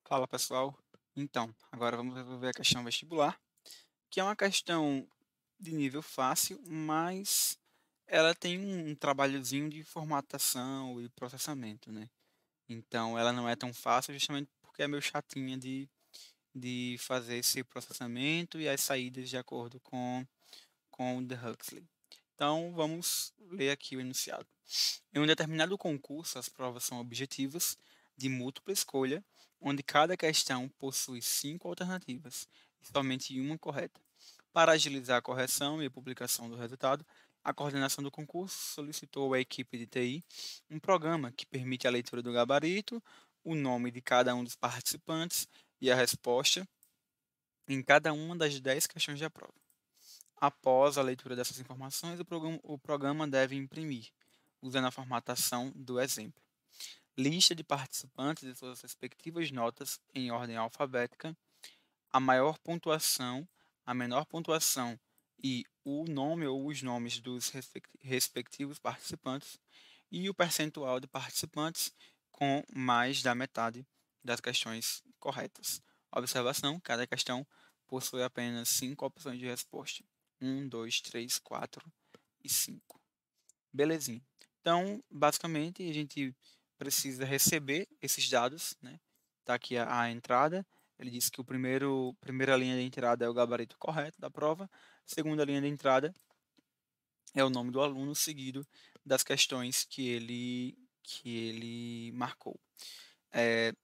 Fala pessoal, então, agora vamos resolver a questão vestibular, que é uma questão de nível fácil, mas ela tem um trabalhozinho de formatação e processamento, né? Então ela não é tão fácil justamente porque é meio chatinha de fazer esse processamento e as saídas de acordo com o The Huxley. Então vamos ler aqui o enunciado. Em um determinado concurso, as provas são objetivas, de múltipla escolha, onde cada questão possui 5 alternativas e somente uma correta. Para agilizar a correção e a publicação do resultado, a coordenação do concurso solicitou à equipe de TI um programa que permite a leitura do gabarito, o nome de cada um dos participantes e a resposta em cada uma das 10 questões da prova. Após a leitura dessas informações, o programa deve imprimir, usando a formatação do exemplo, lista de participantes e suas respectivas notas em ordem alfabética, a maior pontuação, a menor pontuação e o nome ou os nomes dos respectivos participantes e o percentual de participantes com mais da metade das questões corretas. Observação: cada questão possui apenas 5 opções de resposta. 1, 2, 3, 4 e 5. Belezinha. Então, basicamente, a gente precisa receber esses dados, né? Tá aqui a entrada. Ele disse que primeira linha de entrada é o gabarito correto da prova. Segunda linha de entrada é o nome do aluno seguido das questões que ele marcou. É,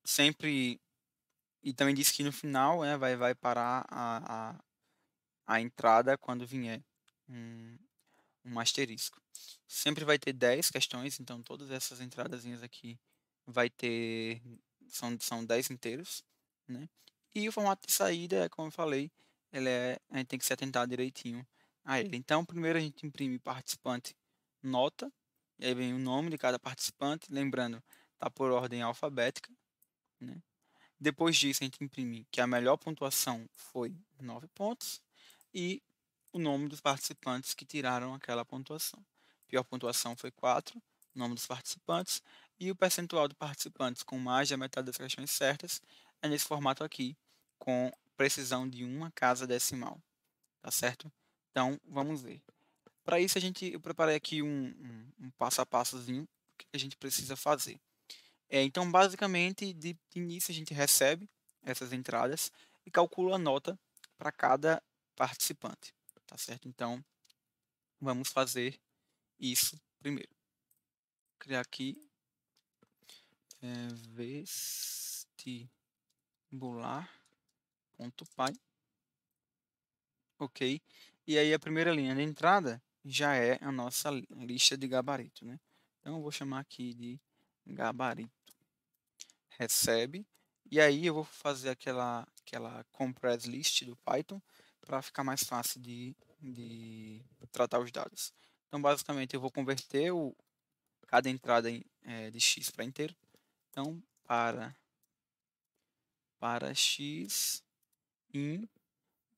sempre e também disse que no final, né, vai parar a entrada quando vier um, um asterisco. Sempre vai ter 10 questões, então todas essas entradazinhas aqui vai ter, são 10 inteiros, né? E o formato de saída, como eu falei, a gente tem que se atentar direitinho a ele. Então, primeiro a gente imprime participante nota, e aí vem o nome de cada participante, lembrando, tá por ordem alfabética, né? Depois disso, a gente imprime que a melhor pontuação foi 9 pontos e o nome dos participantes que tiraram aquela pontuação. Pior pontuação foi 4, o nome dos participantes, e o percentual de participantes com mais da metade das questões certas é nesse formato aqui, com precisão de uma casa decimal, tá certo? Então, vamos ver. Para isso, eu preparei aqui um passo a passozinho que a gente precisa fazer. Então, basicamente, de início a gente recebe essas entradas e calcula a nota para cada participante, tá certo? Então, vamos fazer isso primeiro. Vou criar aqui vestibular.py, ok? E aí a primeira linha de entrada já é a nossa lista de gabarito, né? Então, eu vou chamar aqui de gabarito. Recebe. E aí eu vou fazer aquela compress list do Python para ficar mais fácil de tratar os dados. Então, basicamente, eu vou converter cada entrada de x para inteiro. Então, para x in,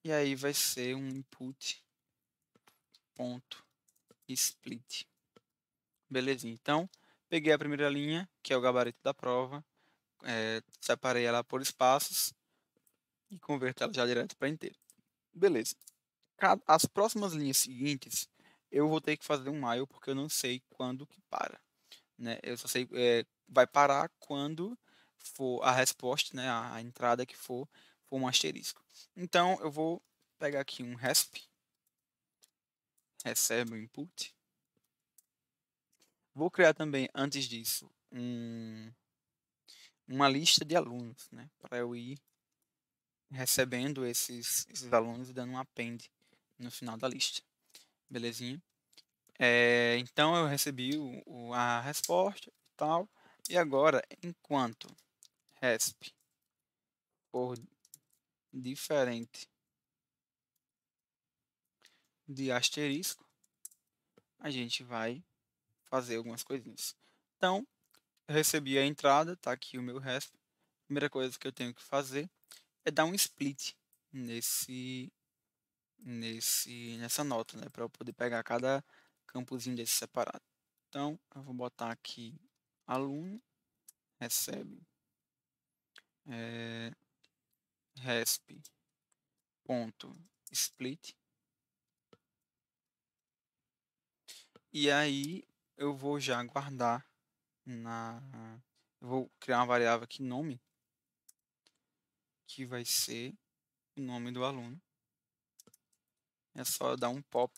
e aí vai ser um input ponto split. Belezinha. Então, peguei a primeira linha, que é o gabarito da prova, separei ela por espaços e converto ela já direto para inteiro. Beleza. As próximas linhas seguintes, eu vou ter que fazer um while porque eu não sei quando que para, né? Eu só sei vai parar quando for a resposta, né? A entrada que for um asterisco. Então eu vou pegar aqui um resp, recebe o input. Vou criar também antes disso uma lista de alunos, né? Para eu ir recebendo esses alunos e dando um append no final da lista. Belezinha? Então eu recebi a resposta e tal. E agora, enquanto resp for diferente de asterisco, a gente vai fazer algumas coisinhas. Então, eu recebi a entrada, tá aqui o meu resp. Primeira coisa que eu tenho que fazer é dar um split nessa nota, né, para eu poder pegar cada campozinho desse separado. Então, eu vou botar aqui aluno recebe resp.split. E aí eu vou já guardar eu vou criar uma variável aqui, nome, que vai ser o nome do aluno. É só dar um pop,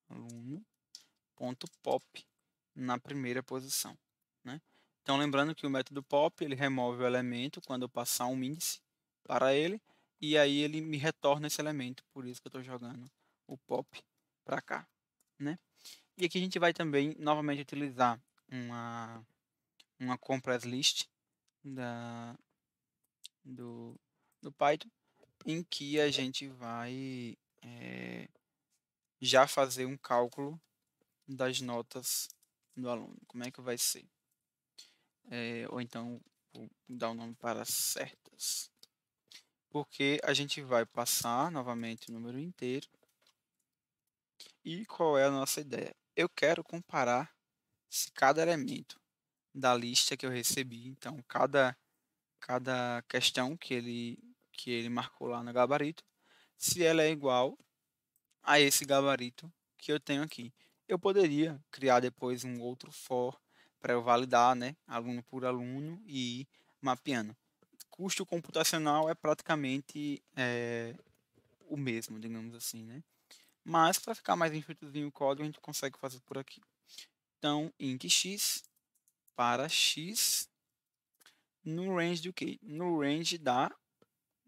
aluno.pop, na primeira posição, né? Então, lembrando que o método pop, ele remove o elemento quando eu passar um índice para ele, e aí ele me retorna esse elemento, por isso que eu estou jogando o pop para cá, né? E aqui a gente vai também, novamente, utilizar uma compress list do, do Python, em que a gente vai já fazer um cálculo das notas do aluno. Como é que vai ser? Ou então, vou dar o nome para certas. Porque a gente vai passar novamente o número inteiro. E qual é a nossa ideia? Eu quero comparar se cada elemento da lista que eu recebi, então cada questão que ele marcou lá no gabarito, se ela é igual a esse gabarito que eu tenho aqui. Eu poderia criar depois um outro for para eu validar, né, aluno por aluno e ir mapeando. Custo computacional é praticamente o mesmo, digamos assim, né? Mas para ficar mais enxutozinho o código, a gente consegue fazer por aqui. Então, int x para x no range do quê? No range da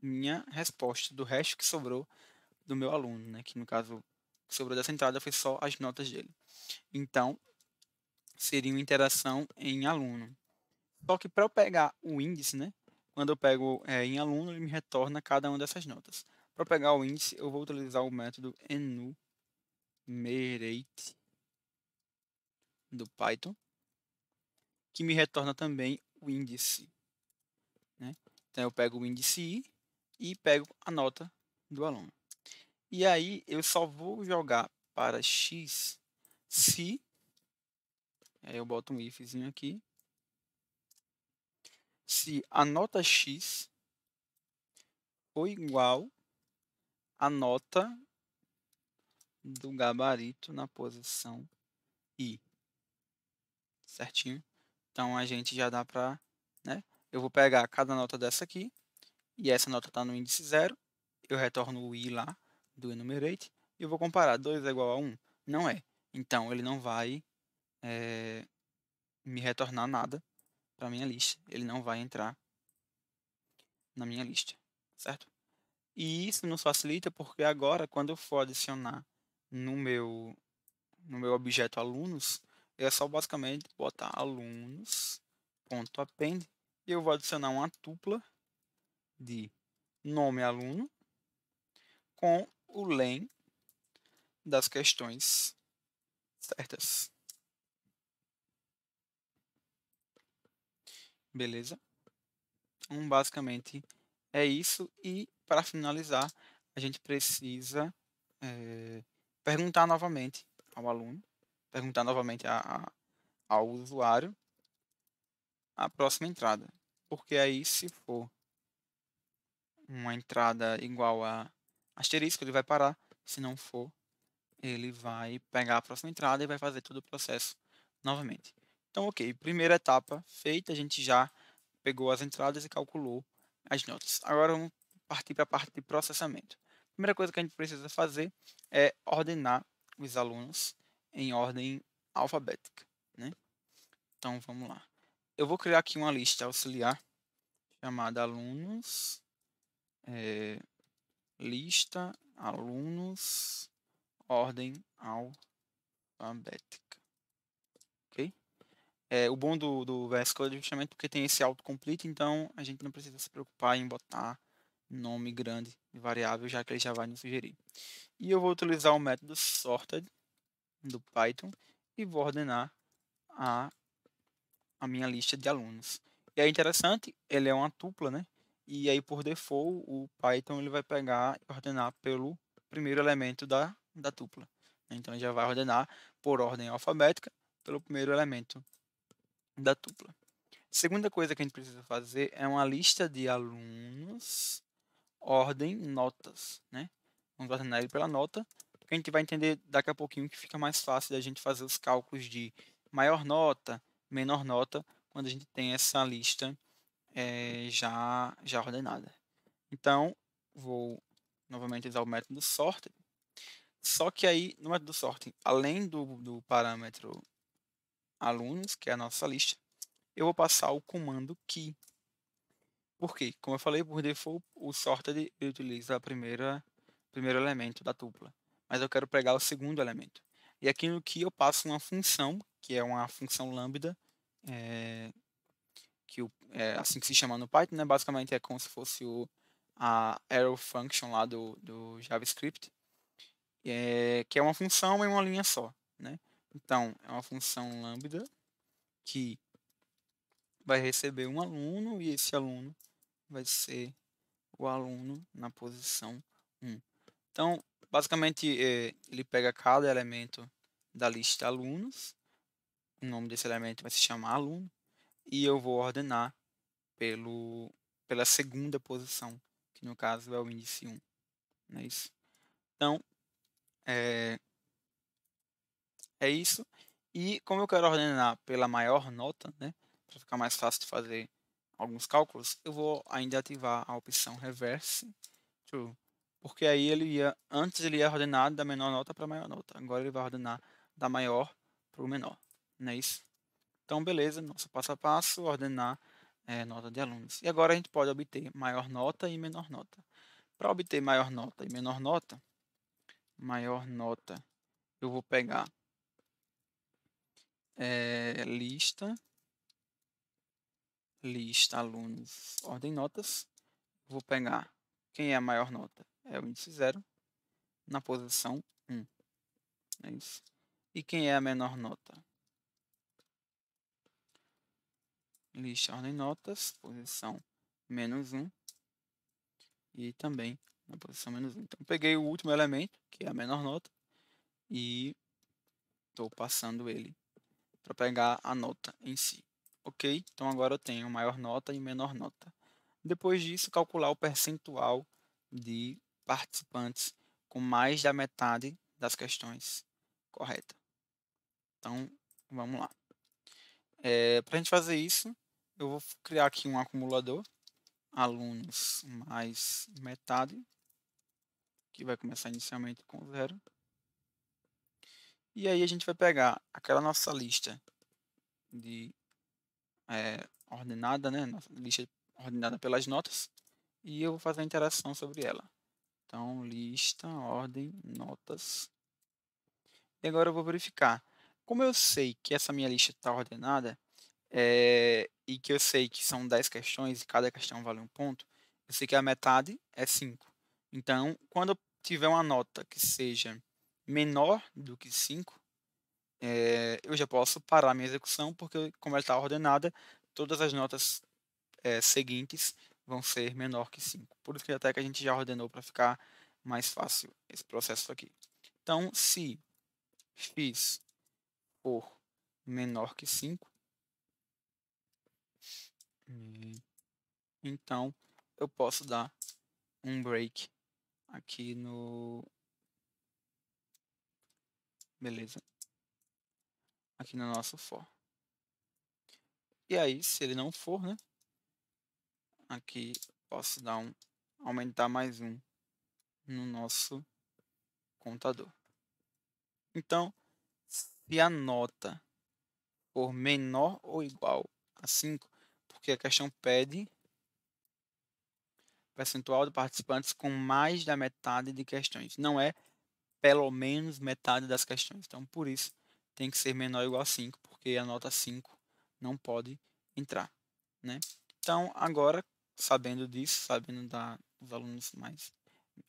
minha resposta, do resto que sobrou do meu aluno, né? Que no caso, o que sobrou dessa entrada foi só as notas dele. Então, seria uma interação em aluno. Só que para eu pegar o índice, né? Quando eu pego em aluno, ele me retorna cada uma dessas notas. Para pegar o índice, eu vou utilizar o método enumerate do Python, que me retorna também o índice, né? Então eu pego o índice i e pego a nota do aluno. E aí eu só vou jogar para x se, aí eu boto um ifzinho aqui, se a nota x for igual à nota do gabarito na posição i, certinho? Então a gente já dá para, né? Eu vou pegar cada nota dessa aqui, e essa nota está no índice 0, eu retorno o i lá do enumerate, e eu vou comparar, 2 é igual a 1? Não é. Então ele não vai me retornar nada para minha lista, ele não vai entrar na minha lista, certo? E isso nos facilita porque agora, quando eu for adicionar no meu objeto alunos, é só basicamente botar alunos.append e eu vou adicionar uma tupla de nome aluno com o len das questões certas. Beleza? Então, basicamente é isso. E para finalizar, a gente precisa perguntar novamente ao aluno, perguntar novamente ao usuário a próxima entrada. Porque aí, se for uma entrada igual a asterisco, ele vai parar. Se não for, ele vai pegar a próxima entrada e vai fazer todo o processo novamente. Então, ok, primeira etapa feita, a gente já pegou as entradas e calculou as notas. Agora vamos partir para a parte de processamento. A primeira coisa que a gente precisa fazer é ordenar os alunos em ordem alfabética, né? Então vamos lá. Eu vou criar aqui uma lista auxiliar chamada alunos, lista alunos, ordem alfabética. Ok? O bom do VS Code é justamente porque tem esse autocomplete, então a gente não precisa se preocupar em botar nome grande de variável, já que ele já vai nos sugerir. E eu vou utilizar o método sorted do Python e vou ordenar a, a minha lista de alunos. E é interessante, ele é uma tupla, né? E aí, por default, o Python ele vai pegar e ordenar pelo primeiro elemento da tupla. Então, ele já vai ordenar por ordem alfabética pelo primeiro elemento da tupla. Segunda coisa que a gente precisa fazer é uma lista de alunos, ordem, notas, né? Vamos ordenar ele pela nota, porque a gente vai entender daqui a pouquinho que fica mais fácil da gente fazer os cálculos de maior nota, menor nota, quando a gente tem essa lista já ordenada. Então, vou novamente usar o método sorted, só que aí no método sorting, além do parâmetro alunos, que é a nossa lista, eu vou passar o comando key. Por quê? Como eu falei, por default, o sorted ele utiliza primeiro elemento da tupla, mas eu quero pegar o segundo elemento. E aqui no key eu passo uma função, que é uma função lambda, é, é assim que se chama no Python, né? Basicamente é como se fosse a arrow function lá do JavaScript, que é uma função em uma linha só, né? Então, é uma função lambda que vai receber um aluno e esse aluno vai ser o aluno na posição 1. Então, basicamente, ele pega cada elemento da lista alunos, o nome desse elemento vai se chamar aluno, e eu vou ordenar pela segunda posição, que no caso é o índice 1, não é isso? Então, é, é isso. E como eu quero ordenar pela maior nota, né, para ficar mais fácil de fazer alguns cálculos, eu vou ainda ativar a opção reverse true, porque aí antes ele ia ordenar da menor nota para a maior nota, agora ele vai ordenar da maior para o menor, não é isso? Então, beleza, nosso passo a passo, ordenar nota de alunos. E agora a gente pode obter maior nota e menor nota. Para obter maior nota, eu vou pegar lista alunos, ordem notas. Vou pegar quem é a maior nota, é o índice 0, na posição 1. É isso. E quem é a menor nota? Lista ordem notas, posição -1. E também na posição -1. Então, peguei o último elemento, que é a menor nota, e estou passando ele para pegar a nota em si. Ok? Então, agora eu tenho maior nota e menor nota. Depois disso, calcular o percentual de participantes com mais da metade das questões corretas. Então, vamos lá. Para a gente fazer isso, eu vou criar aqui um acumulador, alunos mais metade, que vai começar inicialmente com 0. E aí a gente vai pegar aquela nossa lista de ordenada, né? Nossa lista ordenada pelas notas, e eu vou fazer a interação sobre ela. Então, lista, ordem, notas. E agora eu vou verificar. Como eu sei que essa minha lista está ordenada, e que eu sei que são 10 questões e cada questão vale um ponto, eu sei que a metade é 5. Então, quando eu tiver uma nota que seja menor do que 5, eu já posso parar a minha execução, porque como ela está ordenada, todas as notas seguintes vão ser menor que 5. Por isso que até que a gente já ordenou para ficar mais fácil esse processo aqui. Então, se x for menor que 5, então eu posso dar um break aqui beleza, aqui no nosso for. E aí, se ele não for, né, aqui posso dar aumentar mais um no nosso contador. Então, se a nota for menor ou igual a 5, porque a questão pede percentual de participantes com mais da metade de questões. Não é pelo menos metade das questões. Então, por isso, tem que ser menor ou igual a 5, porque a nota 5 não pode entrar, né? Então, agora, sabendo disso, sabendo dos alunos mais,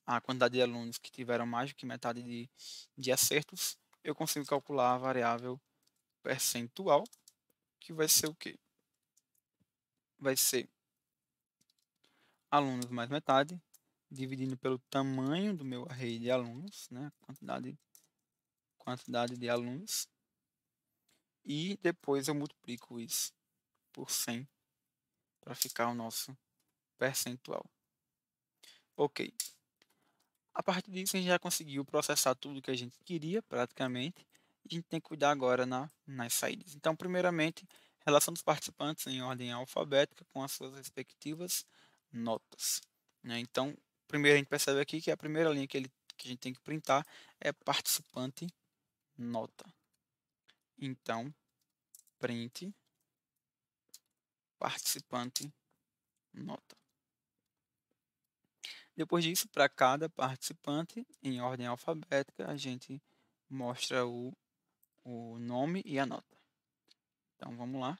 a quantidade de alunos que tiveram mais do que metade de acertos, eu consigo calcular a variável percentual, que vai ser o quê? Vai ser alunos mais metade, dividindo pelo tamanho do meu array de alunos, né? Quantidade de alunos, e depois eu multiplico isso por 100 para ficar o nosso percentual. Ok. A partir disso, a gente já conseguiu processar tudo que a gente queria, praticamente. E a gente tem que cuidar agora nas saídas. Então, primeiramente, relação dos participantes em ordem alfabética com as suas respectivas notas, né? Então, primeiro a gente percebe aqui que a primeira linha que a gente tem que printar é participante nota. Então, print participante nota. Depois disso, para cada participante, em ordem alfabética, a gente mostra o nome e a nota. Então, vamos lá.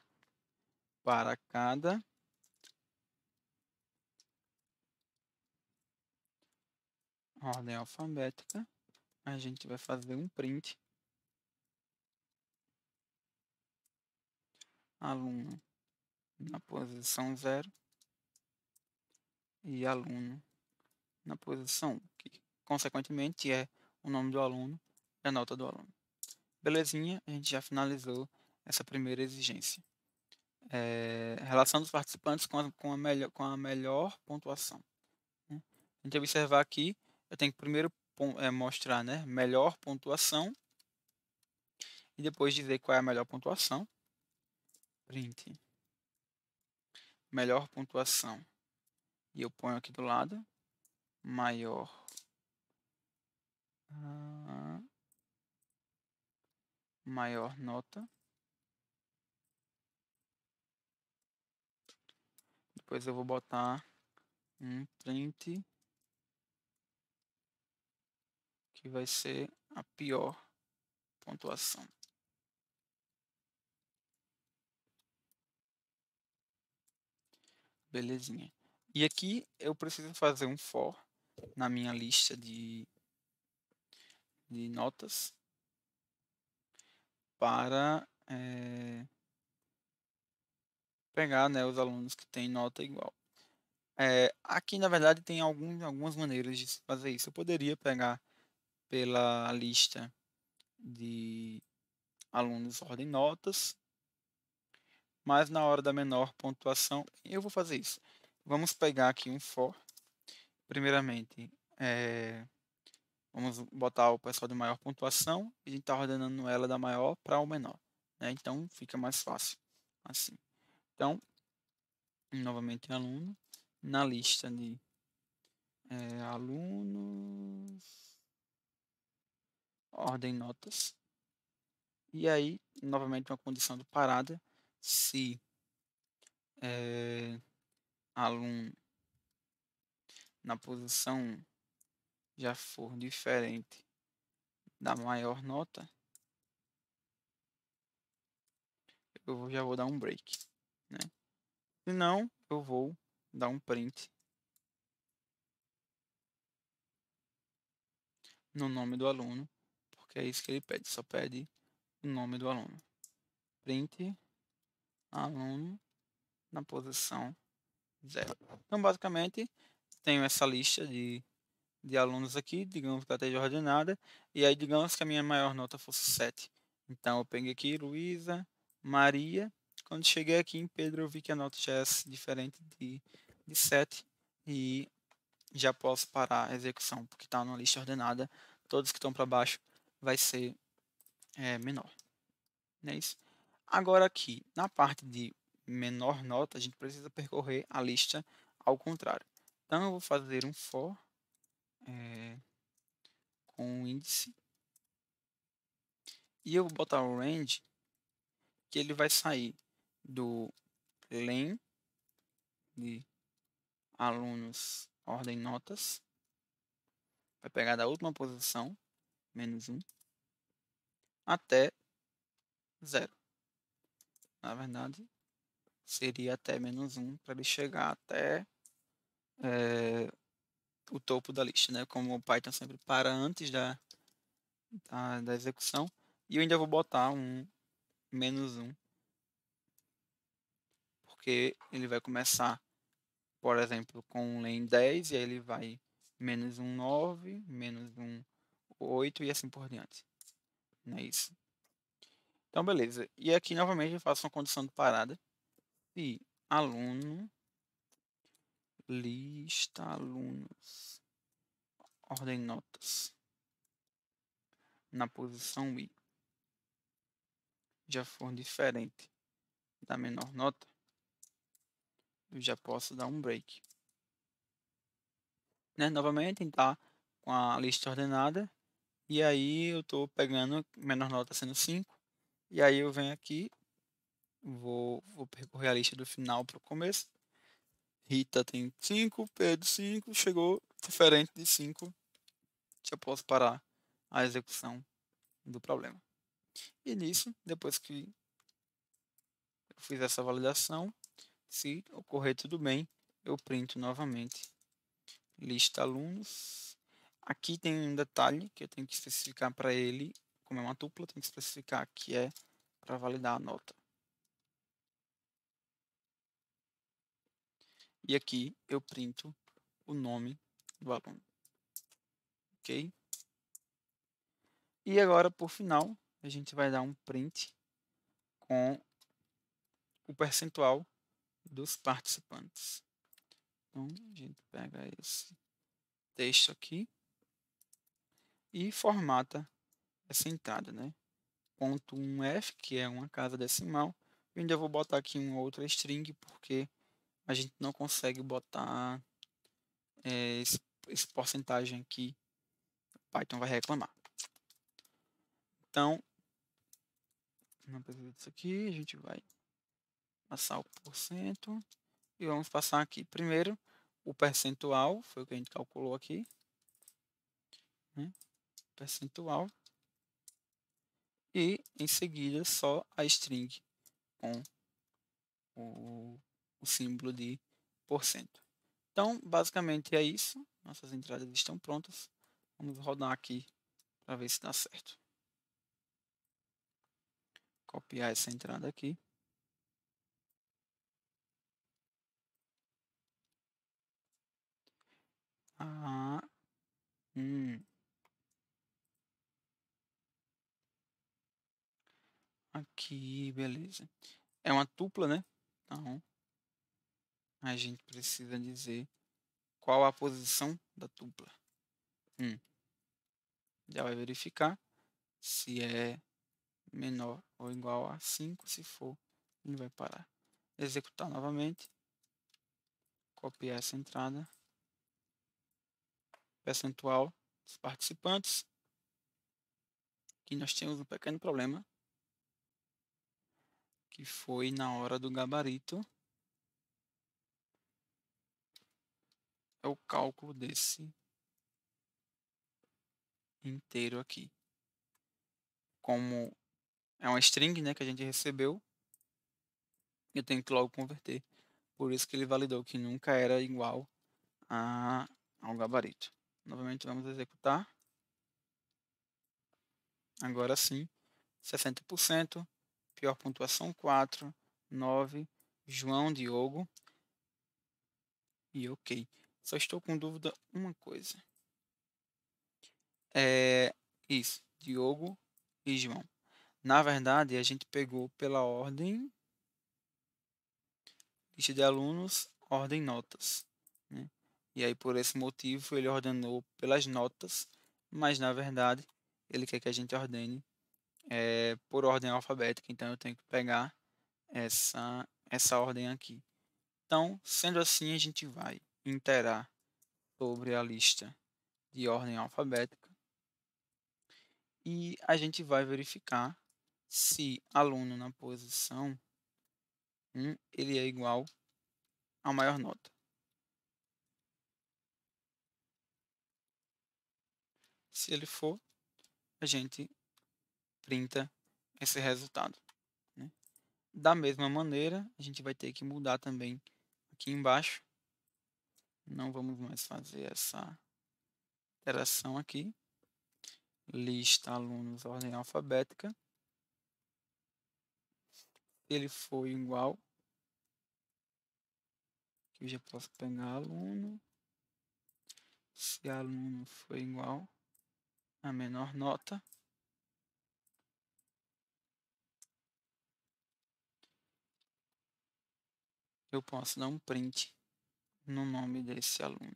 Para cada ordem alfabética, a gente vai fazer um print. Aluno na posição 0 e aluno na posição 1, que consequentemente é o nome do aluno e a nota do aluno. Belezinha, a gente já finalizou essa primeira exigência. Relação dos participantes com a melhor pontuação, né? A gente observar aqui, eu tenho que primeiro mostrar, né, melhor pontuação e depois dizer qual é a melhor pontuação. Print melhor pontuação e eu ponho aqui do lado maior maior nota. Depois eu vou botar um print que vai ser a pior pontuação. Belezinha. E aqui eu preciso fazer um for na minha lista de notas para pegar, né, os alunos que têm nota igual. Aqui, na verdade, tem algumas maneiras de se fazer isso. Eu poderia pegar pela lista de alunos ordem notas, mas na hora da menor pontuação, eu vou fazer isso. Vamos pegar aqui um for. Primeiramente, vamos botar o pessoal de maior pontuação e a gente está ordenando ela da maior para o menor, né? Então, fica mais fácil assim. Então, novamente, aluno, na lista de alunos, ordem notas, e aí, novamente, uma condição de parada, se aluno na posição 1 já for diferente da maior nota, eu já vou dar um break, né? Se não, eu vou dar um print no nome do aluno, porque é isso que ele pede, só pede o nome do aluno. Print aluno na posição 0. Então, basicamente, tenho essa lista de alunos aqui, digamos que ela esteja ordenada, e aí digamos que a minha maior nota fosse 7. Então, eu peguei aqui Luísa, Maria. Quando cheguei aqui em Pedro, eu vi que a nota já é diferente de 7 e já posso parar a execução, porque está numa lista ordenada. Todos que estão para baixo vai ser menor. Não é isso? Agora aqui, na parte de menor nota, a gente precisa percorrer a lista ao contrário. Então, eu vou fazer um for com o índice e eu vou botar o range, que ele vai sair do len de alunos ordem notas, vai pegar da última posição, menos 1, até 0. Na verdade, seria até menos 1 para ele chegar até o topo da lista, né? Como o Python sempre para antes da execução. E eu ainda vou botar um menos 1, porque ele vai começar, por exemplo, com um len 10, e aí ele vai menos 1, 9, menos 1, 8 e assim por diante. Não é isso? Então, beleza. E aqui, novamente, eu faço uma condição de parada. se aluno, lista alunos, ordem notas, na posição I, já for diferente da menor nota, eu já posso dar um break. Né? Novamente, está com a lista ordenada, e aí eu estou pegando menor nota sendo 5, e aí eu venho aqui, vou percorrer a lista do final para o começo. Rita tem 5, Pedro 5, chegou diferente de 5, já posso parar a execução do problema. E nisso, depois que eu fiz essa validação, se ocorrer tudo bem, eu printo novamente lista alunos. Aqui tem um detalhe que eu tenho que especificar para ele, como é uma tupla, eu tenho que especificar que é para validar a nota. E aqui eu printo o nome do aluno. Ok? E agora, por final, a gente vai dar um print com o percentual dos participantes. Então, a gente pega esse texto aqui e formata essa entrada, né? Ponto 1F, que é uma casa decimal. Eu ainda vou botar aqui uma outra string, porque a gente não consegue botar esse porcentagem aqui. O Python vai reclamar. Então, não precisa disso aqui, a gente vai passar o porcento e vamos passar aqui primeiro o percentual, foi o que a gente calculou aqui, né? Percentual, e em seguida só a string com o símbolo de porcento. Então, basicamente é isso. Nossas entradas estão prontas. Vamos rodar aqui para ver se dá certo. Copiar essa entrada aqui. Ah, aqui, beleza. É uma tupla, né? Então, a gente precisa dizer qual a posição da tupla. Já vai verificar se é menor ou igual a 5. Se for, ele vai parar. Executar novamente. Copiar essa entrada. Percentual dos participantes. Aqui nós temos um pequeno problema, que foi na hora do gabarito. É o cálculo desse inteiro aqui. Como é uma string, né, que a gente recebeu, eu tenho que logo converter. Por isso que ele validou que nunca era igual ao gabarito. Novamente vamos executar. Agora sim, 60%, pior pontuação 4, 9, João Diogo e ok. Só estou com dúvida uma coisa. É isso, Diogo e João. Na verdade, a gente pegou pela ordem, lista de alunos, ordem notas, né? E aí, por esse motivo, ele ordenou pelas notas, mas na verdade, ele quer que a gente ordene por ordem alfabética. Então, eu tenho que pegar essa ordem aqui. Então, sendo assim, a gente vai iterar sobre a lista de ordem alfabética e a gente vai verificar se aluno na posição 1 ele é igual a maior nota. Se ele for, a gente printa esse resultado, né? Da mesma maneira, a gente vai ter que mudar também aqui embaixo. Não vamos mais fazer essa interação aqui. Lista alunos, ordem alfabética. Se ele for igual, eu já posso pegar aluno. Se aluno for igual a menor nota, eu posso dar um print no nome desse aluno.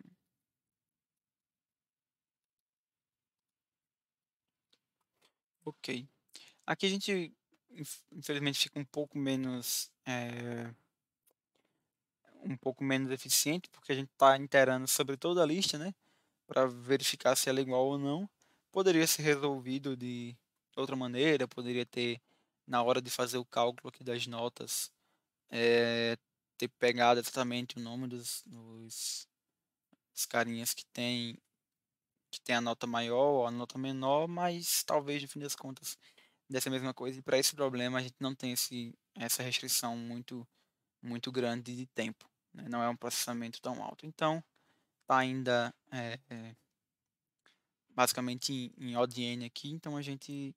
Ok. Aqui a gente, infelizmente, fica um pouco menos eficiente, porque a gente está iterando sobre toda a lista, né? Para verificar se ela é igual ou não. Poderia ser resolvido de outra maneira, poderia ter, na hora de fazer o cálculo aqui das notas, ter pegado exatamente o nome dos carinhas que tem a nota maior ou a nota menor, mas talvez no fim das contas desse a mesma coisa. E para esse problema a gente não tem essa restrição muito grande de tempo, né? Não é um processamento tão alto. Então, está ainda basicamente em ODN aqui, então a gente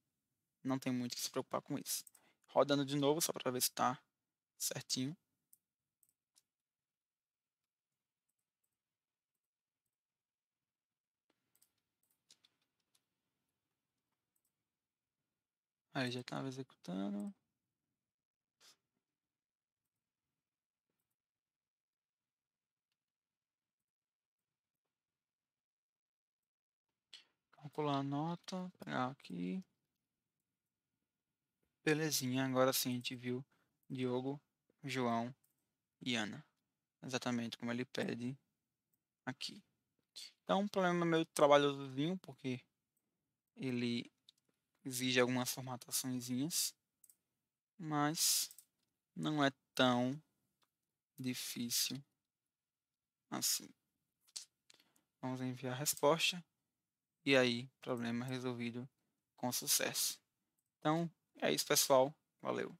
não tem muito que se preocupar com isso. Rodando de novo, só para ver se está certinho. Aí já estava executando. Calcular a nota, pegar aqui. Belezinha, agora sim a gente viu Diogo, João e Ana. Exatamente como ele pede aqui. Então, um problema meio trabalhosozinho, porque ele exige algumas formataçõezinhas, mas não é tão difícil assim. Vamos enviar a resposta e aí, problema resolvido com sucesso. Então, é isso, pessoal. Valeu.